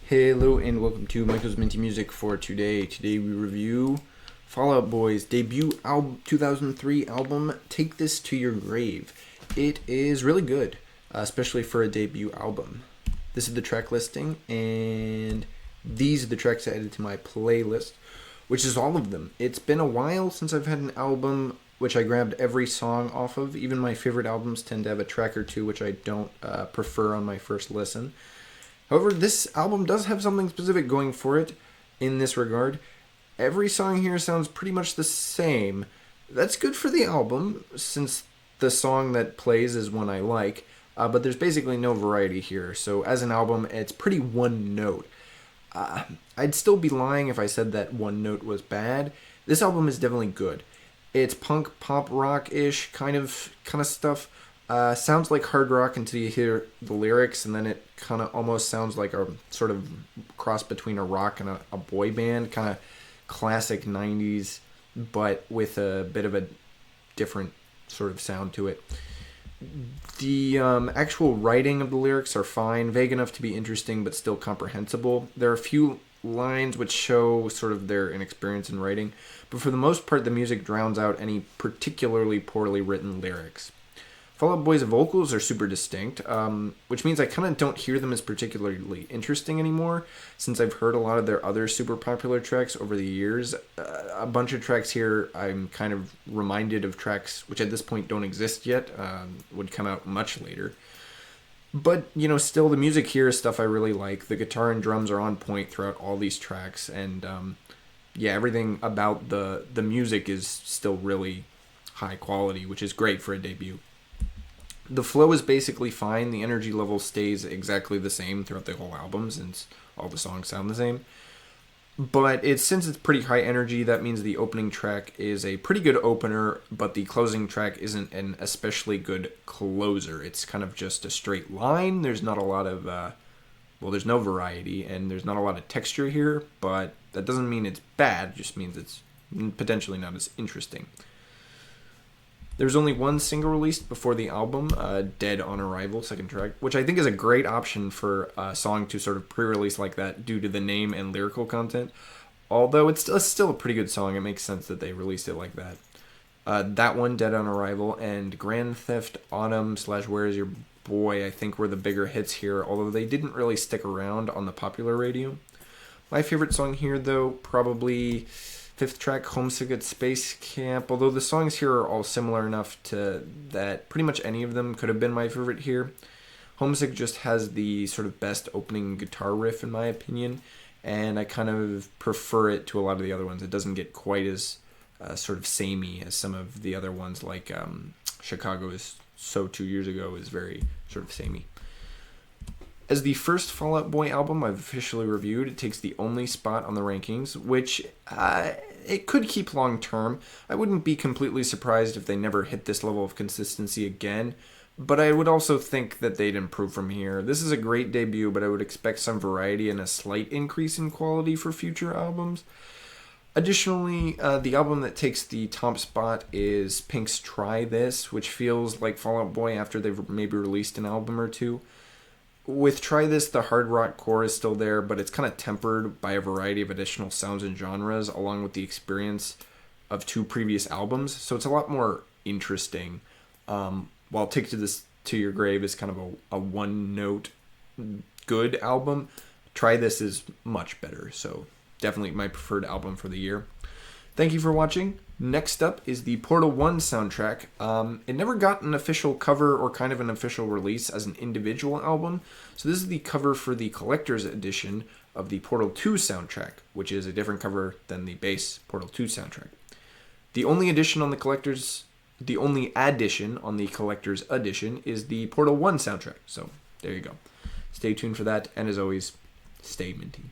Hello and welcome to Michael's Minty Music for today. Today we review Fall Out Boy's debut 2003 album, Take This to Your Grave. It is really good, especially for a debut album. This is the track listing, and these are the tracks I added to my playlist, which is all of them. It's been a while since I've had an album which I grabbed every song off of. Even my favorite albums tend to have a track or two which I don't prefer on my first listen. However, this album does have something specific going for it in this regard. Every song here sounds pretty much the same. That's good for the album, since the song that plays is one I like, but there's basically no variety here. So as an album, it's pretty one note. I'd still be lying if I said that one note was bad. This album is definitely good. It's punk, pop, rock-ish kind of stuff. Sounds like hard rock until you hear the lyrics, and then it kind of almost sounds like a sort of cross between a rock and a boy band, kind of classic 90s, but with a bit of a different sort of sound to it. The actual writing of the lyrics are fine, vague enough to be interesting, but still comprehensible. There are a few lines which show sort of their inexperience in writing, but for the most part, the music drowns out any particularly poorly written lyrics. Fall Out Boy's vocals are super distinct, which means I kind of don't hear them as particularly interesting anymore, since I've heard a lot of their other super popular tracks over the years. A bunch of tracks here I'm kind of reminded of tracks which at this point don't exist yet, would come out much later. But, still the music here is stuff I really like. The guitar and drums are on point throughout all these tracks, and everything about the music is still really high quality, which is great for a debut. The flow is basically fine. The energy level stays exactly the same throughout the whole album, since all the songs sound the same. But since it's pretty high energy, that means the opening track is a pretty good opener, but the closing track isn't an especially good closer. It's kind of just a straight line. There's not a lot of, there's no variety, and there's not a lot of texture here, but that doesn't mean it's bad. It just means it's potentially not as interesting. There's only one single released before the album, Dead on Arrival, second track, which I think is a great option for a song to sort of pre-release like that due to the name and lyrical content. Although it's still a pretty good song, it makes sense that they released it like that. That one, Dead on Arrival, and Grand Theft Autumn / Where Is Your Boy, I think were the bigger hits here, although they didn't really stick around on the popular radio. My favorite song here, though, probably fifth track, Homesick at Space Camp, although the songs here are all similar enough to that pretty much any of them could have been my favorite here. Homesick just has the sort of best opening guitar riff in my opinion, and I kind of prefer it to a lot of the other ones. It doesn't get quite as sort of samey as some of the other ones, like Chicago is So 2 Years Ago is very sort of samey. As the first Fall Out Boy album I've officially reviewed, it takes the only spot on the rankings, which it could keep long term. I wouldn't be completely surprised if they never hit this level of consistency again, but I would also think that they'd improve from here. This is a great debut, but I would expect some variety and a slight increase in quality for future albums. Additionally, the album that takes the top spot is Pink's Try This, which feels like Fall Out Boy after they've maybe released an album or two. With Try This, the hard rock core is still there, but it's kind of tempered by a variety of additional sounds and genres, along with the experience of two previous albums. So it's a lot more interesting. While Take This to Your Grave is kind of a one-note good album, Try This is much better. So definitely my preferred album for the year. Thank you for watching. Next up is the Portal 1 soundtrack. It never got an official cover or kind of an official release as an individual album, so this is the cover for the collector's edition of the Portal 2 soundtrack, which is a different cover than the base Portal 2 soundtrack. The only addition on the collector's edition is the Portal 1 soundtrack, so there you go. Stay tuned for that, and as always, stay minty.